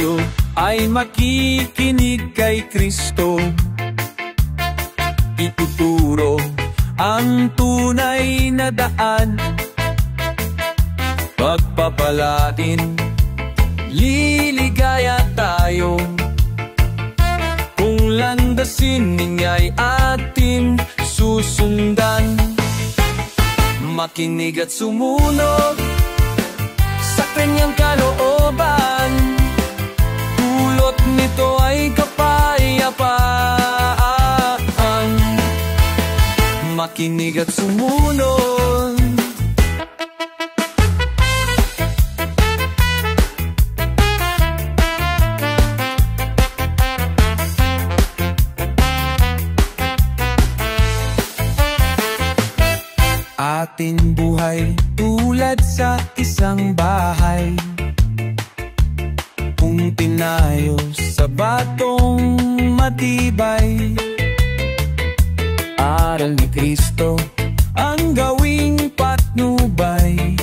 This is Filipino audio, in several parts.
tayo ay makikinig kay Kristo. Ituturo ang tunay na daan, pagpapalain, liligaya tayo. Kung landasin niya'y ating susundan, makinig at sumunod sa kanyang kalooban. Dulot nito ay kapayapaan. Makinig at sumunod. Ating buhay tulad sa isang bahay, kung tinayos sa batong matibay. Aral ni Kristo ang gawing patnubay.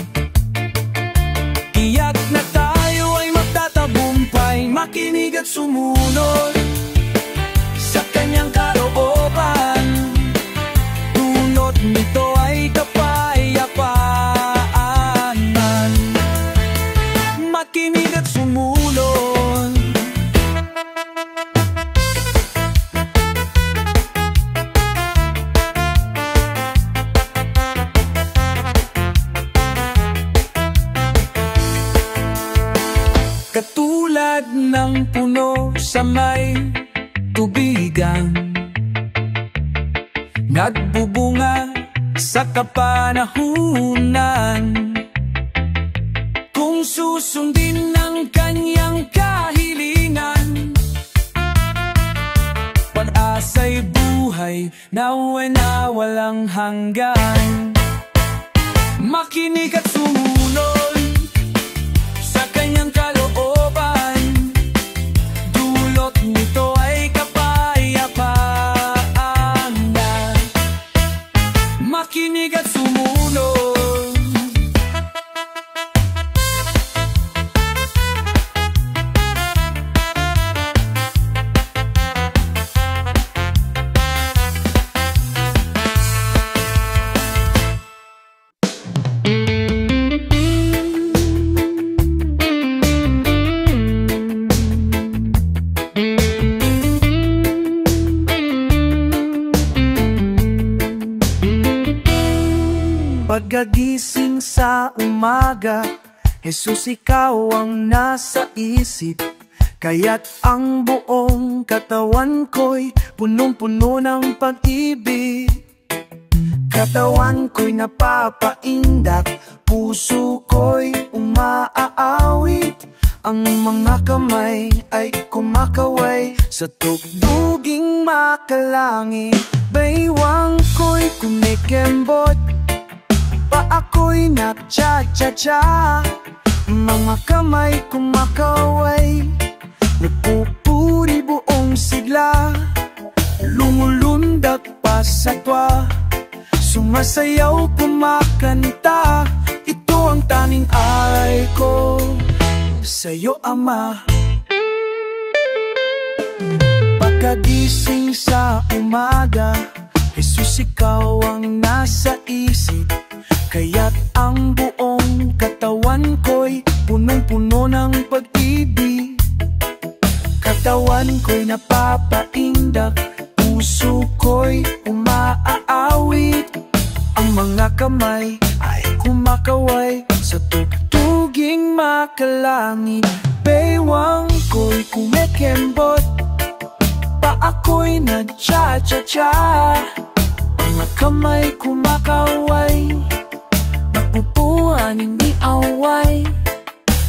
Tiyak na tayo ay magtatagumpay. Makinig at sumunod sa kanyang kalooban. Dunot nito ay kapayapaan. Makinig at sumunod. Katulad ng puno sa may tubigan, nagbubunga sa kapanahunan. Kung susundin ang kanyang kahilingan, pag-asa'y buhay na walang hanggan. Makinig at sumunod sa kanyang kalooban. Dulot nito ay kapayapaan. Makinig at sumunod. Pagkagising sa umaga, Jesus, ikaw ang nasa isip. Kaya't ang buong katawan ko'y punong-puno ng pag-ibig. Katawan ko'y napapaindak, puso ko'y umaaawit. Ang mga kamay ay kumakaway sa tugtuging makalangit. Baywang ko'y kumikembot, ako'y nagcha-cha-cha. Mga kamay kumakaway, nagpupuri buong sigla. Lumulundag pa sa twa, sumasayaw kumakanta. Ito ang tanging ay ko sa'yo, Ama. Pagkagising sa umaga, Jesus, ikaw ang nasa isip. Kaya't ang buong katawan ko'y punong-puno ng pag-ibig. Katawan ko'y napapaindak, puso ko'y umaaawit. Ang mga kamay ay kumakaway sa tugtuging makalangit. Baywang ko'y kumikembot, paa ko'y nagcha-cha-cha. Mga kamay kumakaway, upuan, hindi away.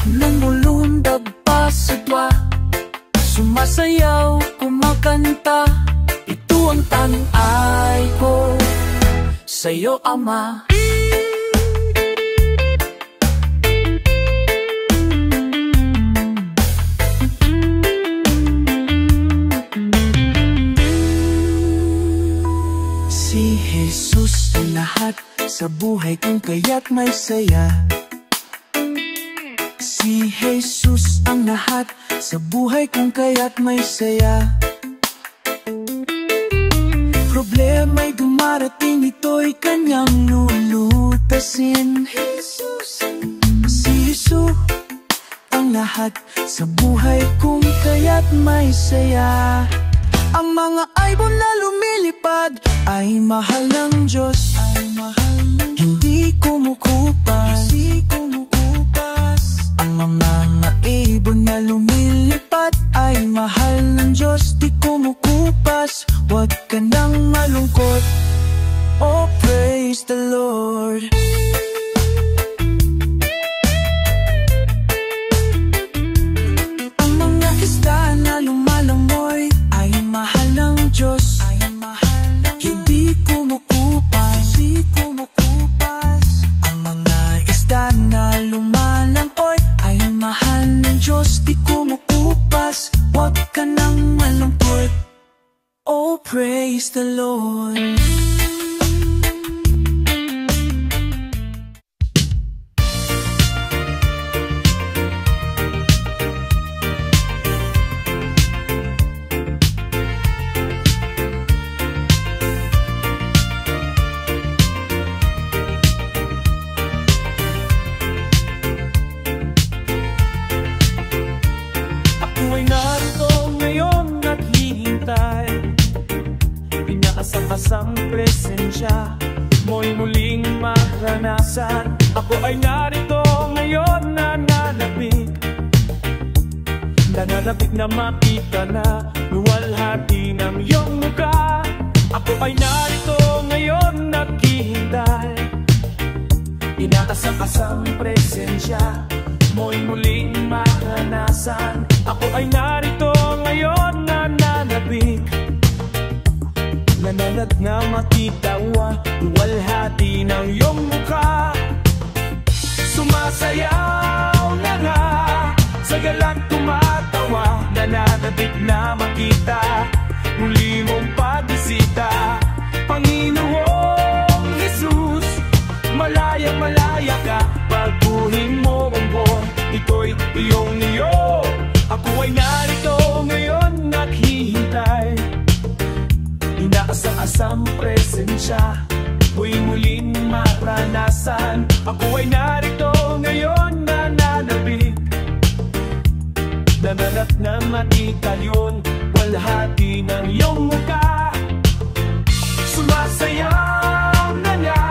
Lumulundag pa sa dwa, sumasayaw, kumakanta. Ito ang tanging ay ko sa'yo, Ama. Si Jesus ang lahat sa buhay kong, kaya't may saya. Si Jesus ang lahat sa buhay kong kaya't may saya. Problema'y dumarating, ito'y kanyang lulutasin. Si Jesus ang lahat sa buhay kong kaya't may saya. Ang mga ibon na lumilipad ay mahal ng Diyos, hindi kumukupas. Ang mga ibon na lumilipad ay mahal ng Diyos, di kumukupas. Huwag ka nang malungkot, oh praise the Lord. Ang mga isda na lumalangoy ay mahal ng Diyos, hindi kumukupas. Ang mga isda na lumalangoy ay mahal ng Diyos, di kumukupas. Huwag ka nang malungkot, oh praise the Lord. Ako'y narito ngayon at hihintay, inaasang-asang presensya mo'y muling maranasan. Ako ay narito ngayon nananabik na makita na luwalhati ng iyong mukha. Ako ay narito ngayon naghihintay, inaasang-asang presensya mo'y muling maranasan. Ako ay narito ngayon nananabik na makita luwalhati ng iyong mukha. Sumasayaw na nga sa galak tumatawa, nananabik na makita muli mong pagbisita. Panginoong Jesus, malaya ka, baguhin mo ang buwan, ito'y iyong-iyo. Ako ay narito ngayon naghihintay, inaasang-asang presensya mo'y muling maranasan. Ako ay narito ngayon nananabik, nananap na makita yun, walhati ng iyong mukha. Sumasayaw na nga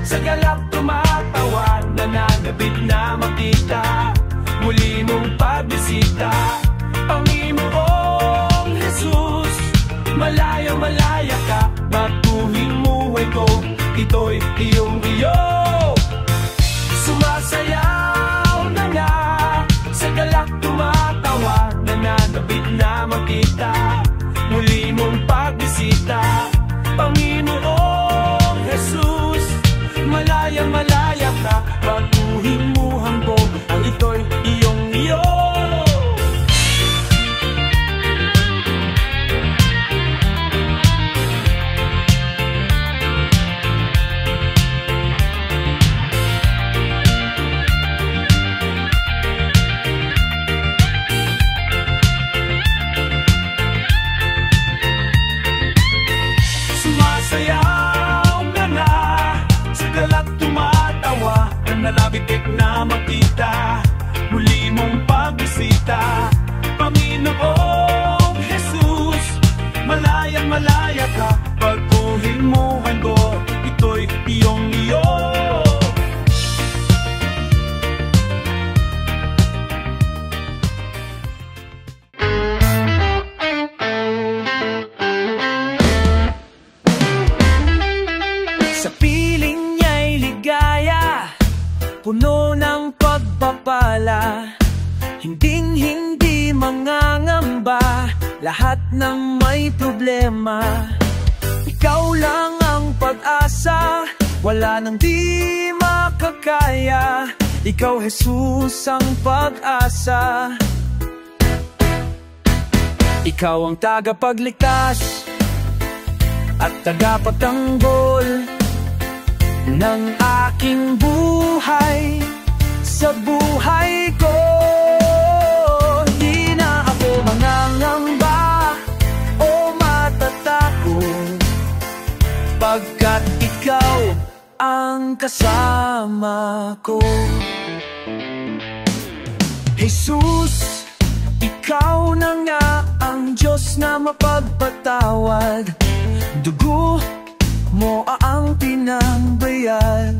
sa galap tumatawa, nananabik na makita muli mong pagbisita. Panginoong Jesus, malaya ka, baguhin mo ito, ito'y iyong-iyo. Sumasayaw na nga sa galak tumatawa, nananabik na makita muli mong pagbisita. Panginoong Jesus, malaya ka, baguhin mo hambog, ang ito'y iyong-iyo. Sumasayaw na nga sa galak tumatawa, nananabik na makita muli mong pagbisita. Panginoong Jesus, malaya ka, baguhin mo hanggo, ito'y iyong-iyo. Sa piling niya'y ligaya, puno ng pagpapala, hinding-hindi mangangamba lahat ng may problema. Ikaw lang ang pag-asa, wala nang di makakaya. Ikaw, Jesus, ang pag-asa. Ikaw ang tagapagligtas at tagapagtanggol ng aking buhay. sa buhay ko. Di na ako mangangamba o matatakot, pagkat ikaw ang kasama ko. Jesus, ikaw na nga ang Diyos na mapagpatawad. Dugo mo ang pinangbayad.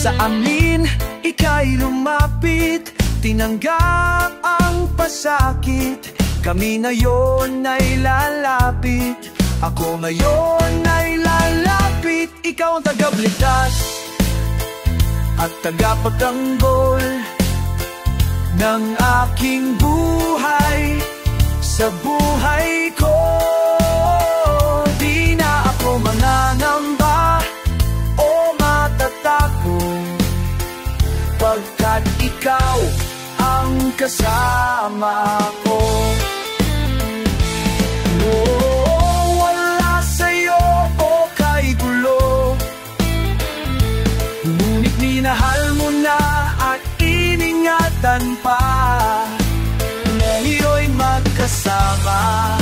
Sa amin, ika'y lumapit, tinanggap ang pasakit. Kami ngayon ay lalapit, ako ngayon ay lalapit. Ikaw ang tagapagligtas at tagapagtanggol ng aking buhay. Sa buhay ko, di na ako mangangamba o matatakot, pagkat ikaw ang kasama ko. Wala sa'yo o kay gulo, ngunit minahal mo na at iningatan pa. Ngayo'y magkasama,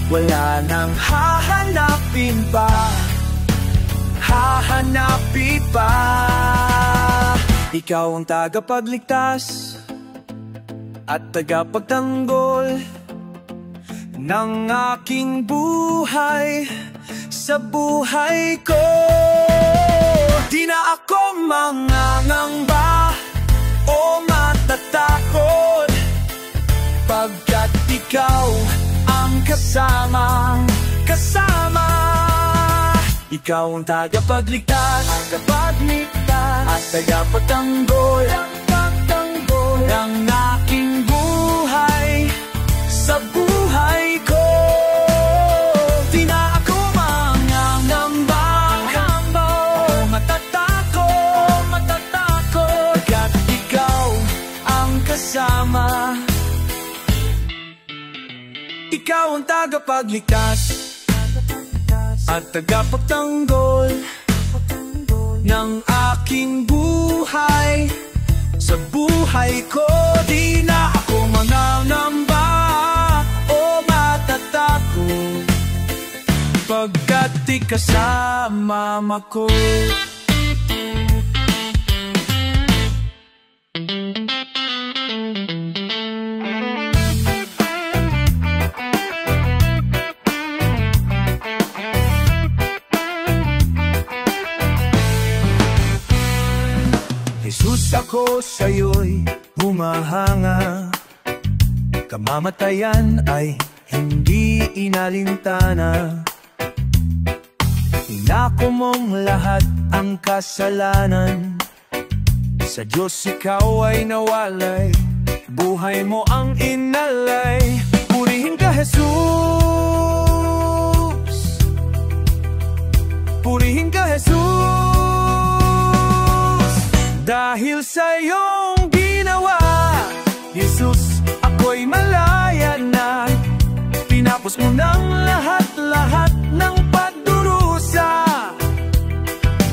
wala nang hahanapin pa, hahanapin pa. Ikaw ang tagapagligtas at tagapagtanggol ng aking buhay. Sa buhay ko, di na ako mangangamba o matatakot, pagkat ikaw ang kasama. Ikaw ang tagapagligtas at tagapagtanggol ng aking buhay. Sa buhay ko, di na ako mangangamba o matatakot, pagkat ikaw ang kasama. Ikaw ang tagapagligtas at tagapagtanggol ng aking buhay. Sa buhay ko, di na ako mangangamba o matatakot, pagkat ikasama ko. Jesus, ako sa'yo'y humahanga, kamamatayan ay hindi inalintana. Inako mong lahat ang kasalanan, sa Diyos ikaw ay nawalay, buhay mo ang inalay. Purihin ka, Jesus, purihin ka, Jesus, dahil sa iyong ginawa, Jesus, ako'y malaya na. Tinapos mo ng lahat ng pagdurusa,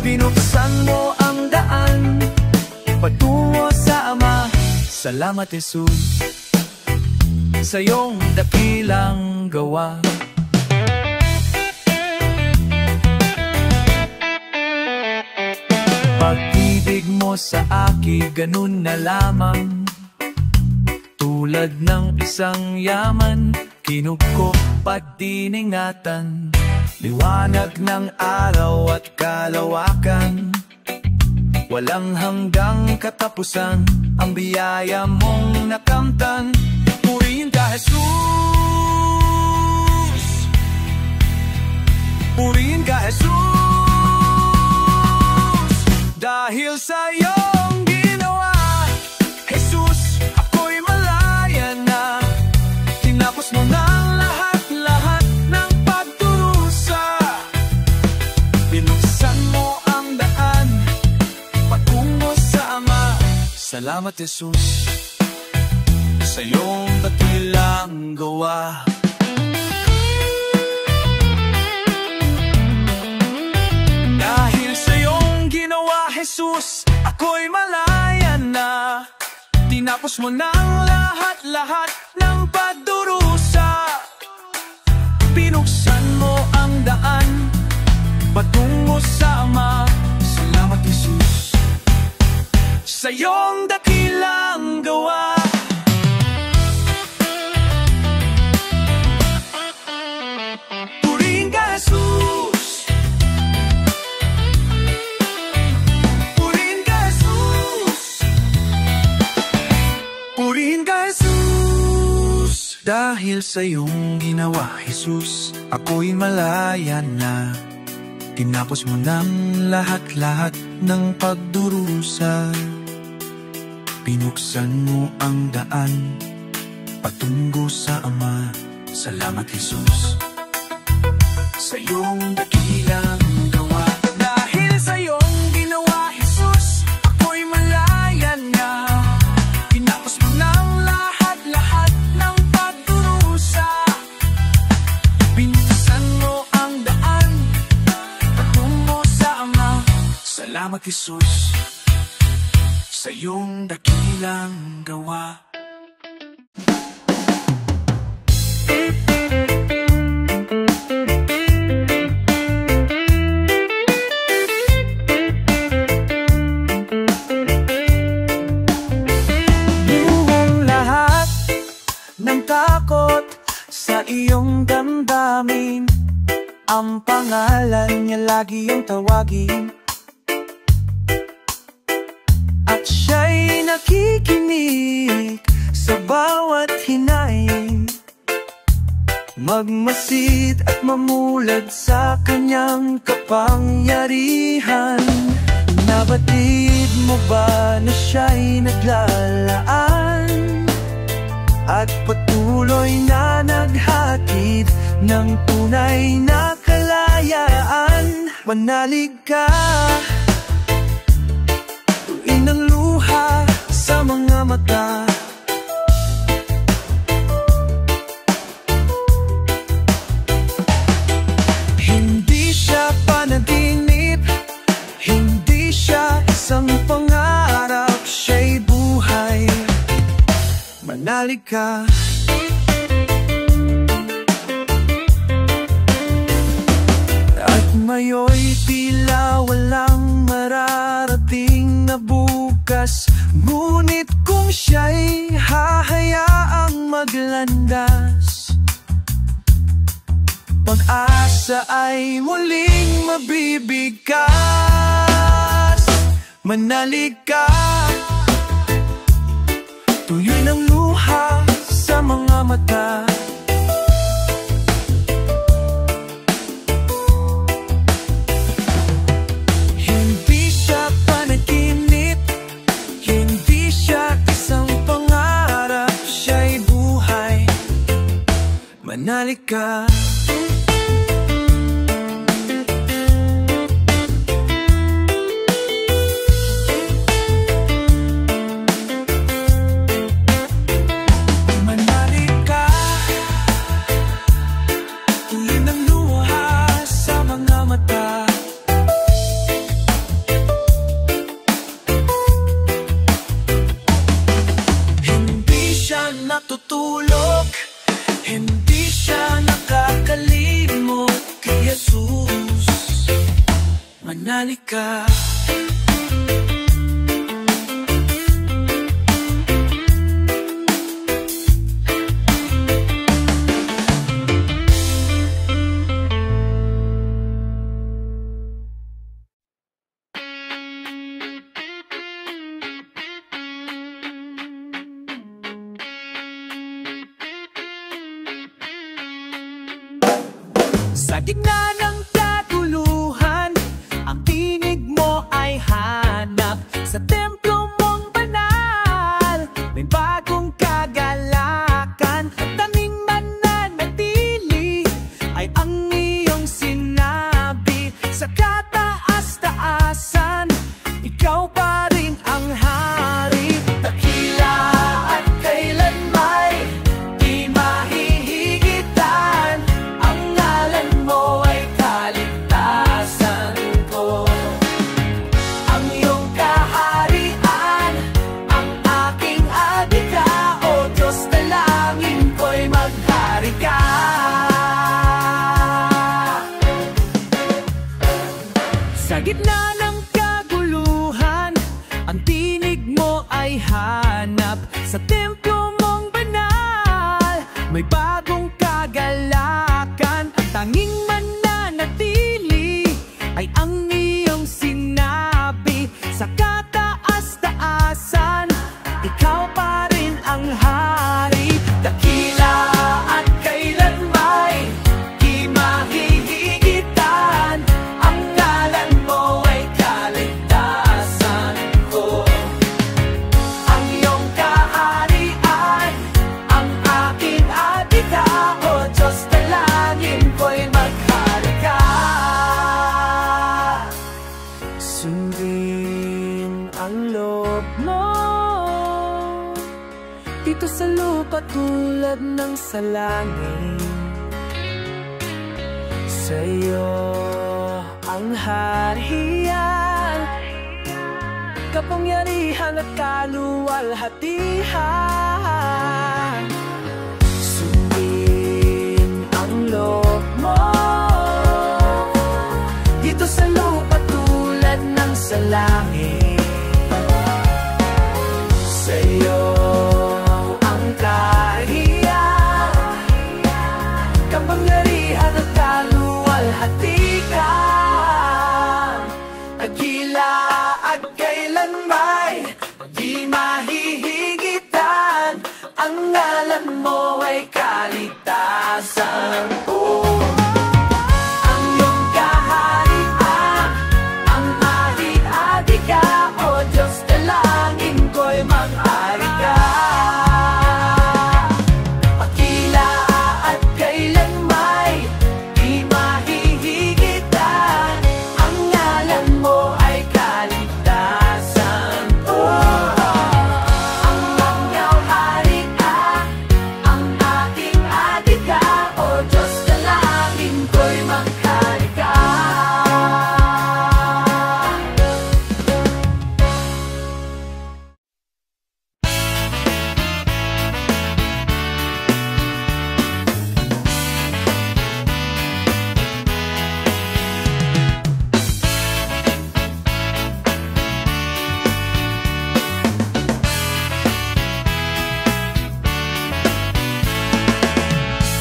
binuksan mo ang daan patungo sa Ama. Salamat, Jesus, sa iyong dakilang gawa. Pag-ibig mo sa akin, ganun na lamang, tulad ng isang yaman, kinukop at diningatan. Liwanag ng araw at kalawakan, walang hanggang katapusan, ang biyaya mong nakamtan. Purihin ka, Jesus, purihin ka, Jesus, dahil sa iyong ginawa, Jesus, ako'y malaya na. Tinapos mo ng lahat ng pagdurusa, binuksan mo ang daan patungo sa Ama. Salamat, Jesus, sa iyong dakilang gawa. Dahil sa iyong ginawa, Jesus, Tinapos mo ng lahat-lahat ng pagdurusa. Binuksan mo ang daan patungo sa Ama. Salamat, Jesus, sa iyong dakilang gawa. Purihin ka, Jesus. Purihin ka, Jesus. Purihin ka, Jesus. Dahil sa iyong ginawa, Jesus, ako'y malaya na. Tinapos mo ng lahat-lahat ng pagdurusa. Binuksan mo ang daan patungo sa Ama. Salamat, Jesus, sa iyong dakilang gawa. Dahil sa iyong ginawa, Jesus, ako'y malaya na. Tinapos mo ng lahat-lahat ng pagdurusa. Binuksan mo ang daan patungo sa Ama. Salamat, Jesus, sa iyong dakilang gawa. Buong lahat ng takot sa iyong damdamin, ang pangalan niya lagi yung tawagin. At siya'y nakikinig sa bawat hinaing, magmasid at mamulad sa kanyang kapangyarihan. Nabatid mo ba na siya'y naglalaan at patuloy na naghatid ng tunay na kalayaan? Manalig ka, tuwin ang luha sa mga mata. Hindi siya panaginip, hindi siya isang pangarap, siya'y buhay. Manalig ka. At mayo'y tila walang mararating na bukas, ngunit kung siya'y hahayaang maglandas, pag-asa ay muling mabibigkas. Manalig ka, tuloy ng luha sa mga mata. Hindi siya panaginip, hindi siya isang pangarap, siya'y buhay. Manalig ka. Natutulog, hindi siya nakakalimot kay Jesus. Manalig ka. Sa gitna ng kaguluhan, ang tinig mo ay hanap sa templo mong banal. May bagong kagalakan, tanging mananatili ay ang iyong sinabi. Sa kataas-taasan, ikaw pa rin ang hari. Dakila at kailanmay di mahihigitan, ang ngalan mo ay Dito sa lupa tulad ng sa langit, sa'yo ang harian, kapangyarihan at kaluwalhatihan. Sundin ang loob mo dito sa lupa tulad ng sa langit, sa'yo ang kahiyang, kapangyarihan at kaluwalhatian. Tagila at kailanmay di mahihigitan, ang ngalan mo ay kaligtasan. Ang iyong kaharian, ang ari-ari ka, O Diyos, dalangin ko'y mag-ari ka. Pagkila at kailanmay di mahihigitan, ang ngalan mo ay kaligtasan. Ang mangyaw hari ka, ang aking adi ka, O Diyos, dalangin ko'y mag-hari ka.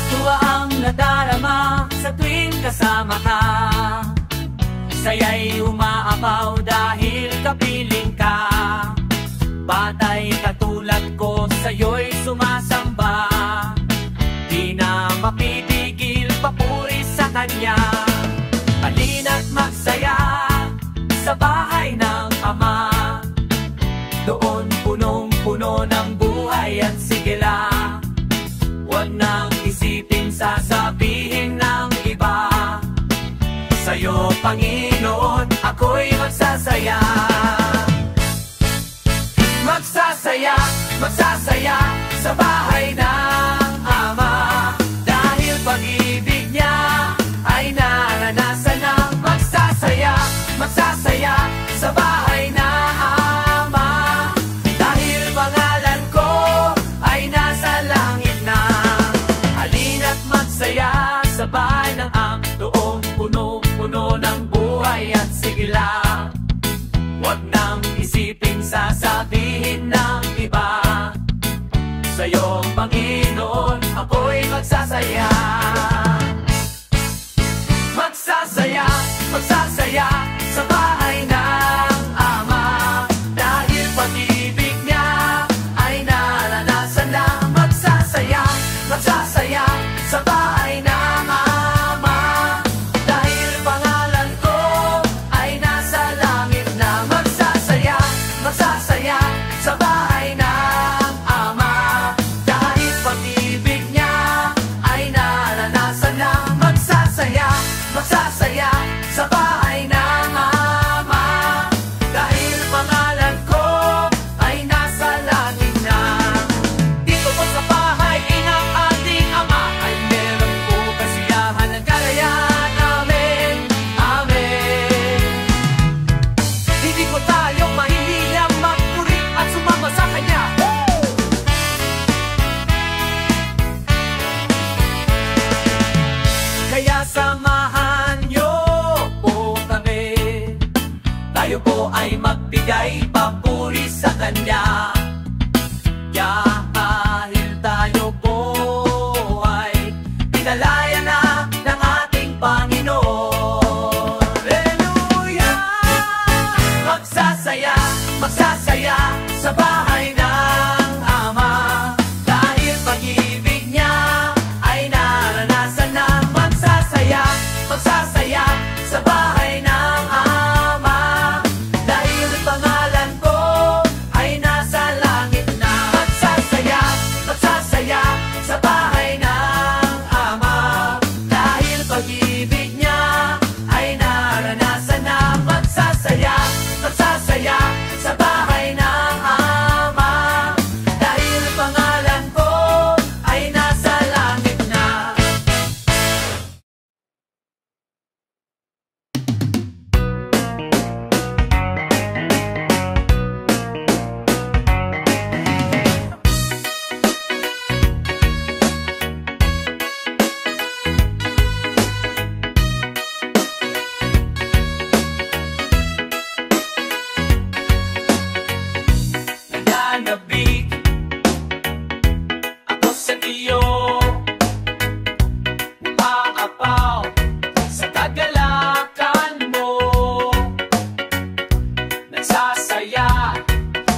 Tuwa ang nadarama sa tuwing kasama ka, saya'y umaapaw dahil kapiling ka. Batay katulad ko sa'yo'y sumasamba, di na mapipigil papuri sa kanya. Halina't magsaya sa bahay ng Ama, doon punong-puno ng buhay at sigla. Huwag nang isipin sasabihin ng iba, sa'yo Panginoon ako'y magsasaya. Magsasaya, magsasaya sa bahay ng Ama, dahil pag-ibig niya ay naranasan na. Magsasaya, magsasaya sa bahay ng Ama, dahil pangalan ko ay nasa langit na. Halina't magsaya sa bahay ng Ama, doon puno-puno ng buhay at sigla. Huwag nang isipin sasabihin ng iba, sa'yo Panginoon ako'y magsasaya. Magsasaya, magsasaya sa bahay ng Ama, dahil pag-ibig niya ay naranasan na. Magsasaya, magsasaya sa bahay ng Ama, dahil pangalan ko ay nasa langit na. Magsasaya, magsasaya sa bahay ng Ama, dahil pag-ibig niya ay naranasan na. Magsasaya, magsasaya sa bahay ng iyo. Umaapaw sa kagalakan mo, nagsasaya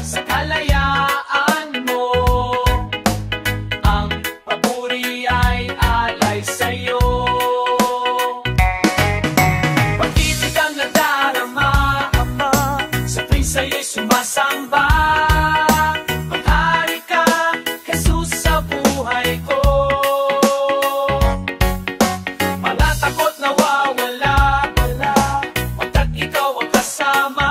sa kalayaan mo. Ang papuri ay alay sa'yo. Pag-ibig ang nadarama, sa tuwing sa'yo'y sumasamba. Maghari ka, Jesus, sa buhay ko. Mga takot nawawala, pagkat ikaw ang kasama.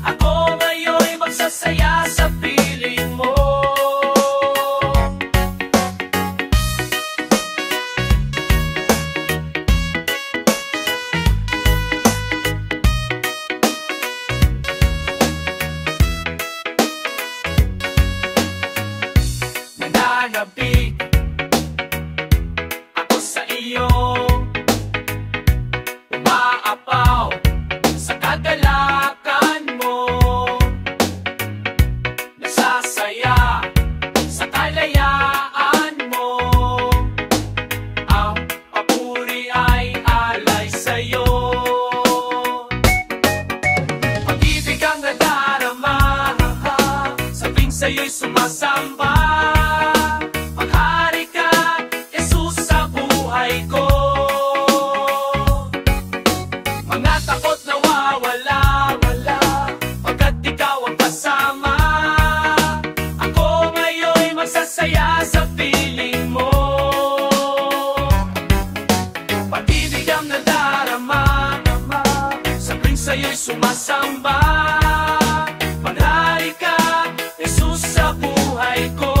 Ako ngayon'y magsasaya sa piling mo. Nananabik ako sa iyo. Umaapaw sa kagalakan mo, nasasaya sa kalayaan mo. Ang papuri ay alay sa'yo. Pag-ibig ang nadarama, sa tuwing sa'yo'y sumasamba. Maghari ka, Jesus, sa buhay ko. Mga takot nawawala, pagkat ikaw ang kasama. Ako ngayon'y magsasaya sa piling mo. Pag-ibig ang nadarama, sa tuwing sa'yo'y sumasamba. Maghari ka, Jesus, sa buhay ko.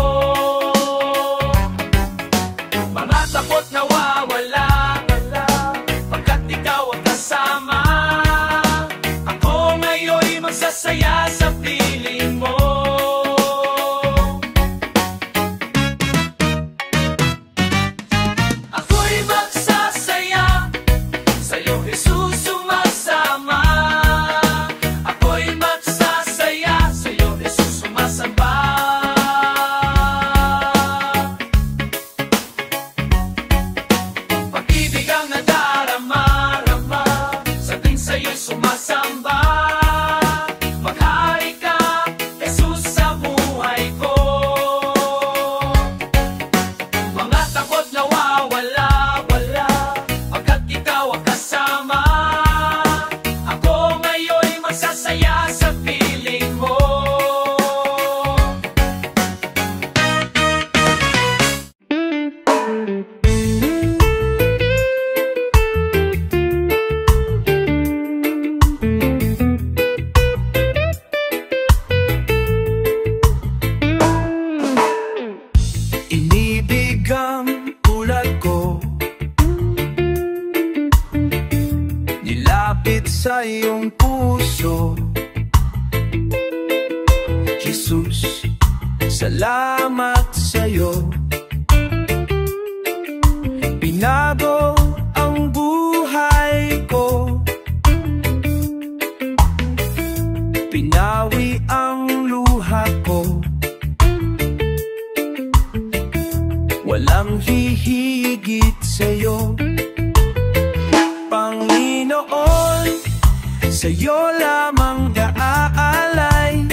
Mga takot nawawala, pagkat ikaw ang kasama. Ako ngayon'y magsasaya sa piling mo. Ako'y magsasaya, sa'yo, Jesus, sumasama. Ako'y magsasaya, sa'yo, Jesus, sumasamba. Pag-ibig ang nadarama, sa tuwing sa'yo'y sumasamba. Maghari ka, Jesus, sa buhay ko. Mga takot nawawala, pagkat ikaw ang kasama. Ako ngayon'y magsasaya sa piling mo. Inibig ang tulad ko, nilapit sa iyong puso. Jesus, salamat sa'yo. Binago ang buhay ko, pinawi ang luha ko. Walang hihigit sa'yo, Panginoon. Sa'yo lamang naaalay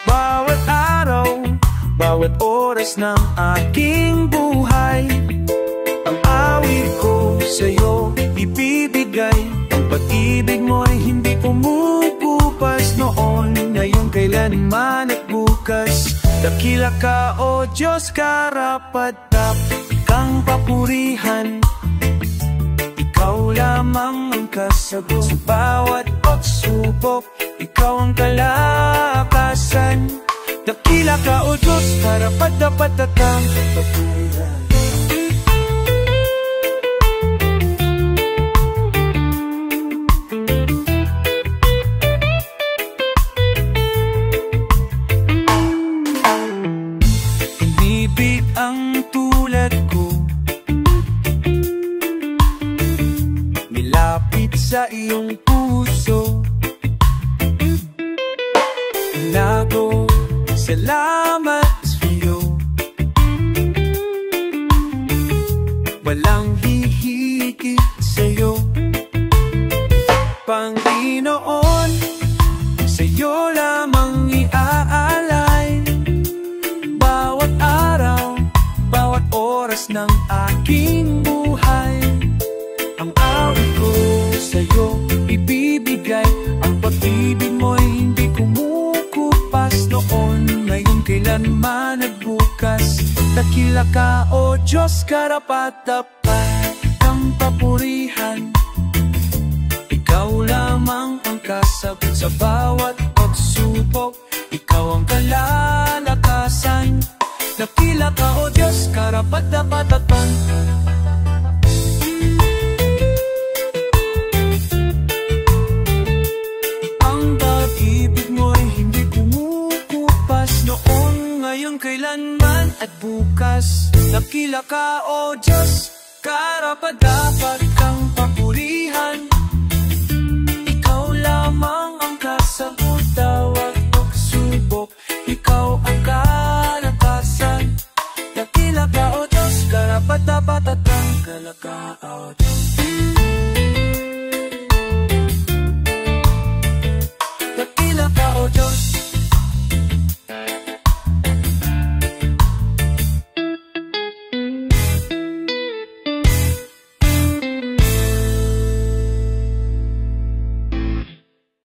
bawat araw, bawat oras ng aking buhay. Ang awit ko sa'yo ibibigay. Ang pag-ibig mo'y hindi kumukupas noon, ngayon, kailanman at bukas. Dakila ka, O Diyos, karapat-dapat kang papurihan. Ikaw lamang ang kasagot sa bawat pagsubok. Ikaw ang kalakasan. Dakila ka, O Diyos, karapat-dapat kang papurihan. Inibig ang tulad ko, nilapit sa iyong puso. Nago, salamat sa'yo. bukas ng aking buhay. Ang awit ko sa'yo ibibigay. Ang pag-ibig mo'y hindi kumukupas. Noon, ngayon, kailanman at bukas. Dakila ka, O Diyos, karapat-dapat kang papurihan. Ikaw lamang ang kasagot sa bawat pagsubok. Ikaw ang kalalakasan. Dakila ka, O Diyos, karapat-dapat at ang pag-ibig mo'y hindi kumukupas. Noon, ngayon, kailanman at bukas. Dakila ka, O Diyos, karapat-dapat kang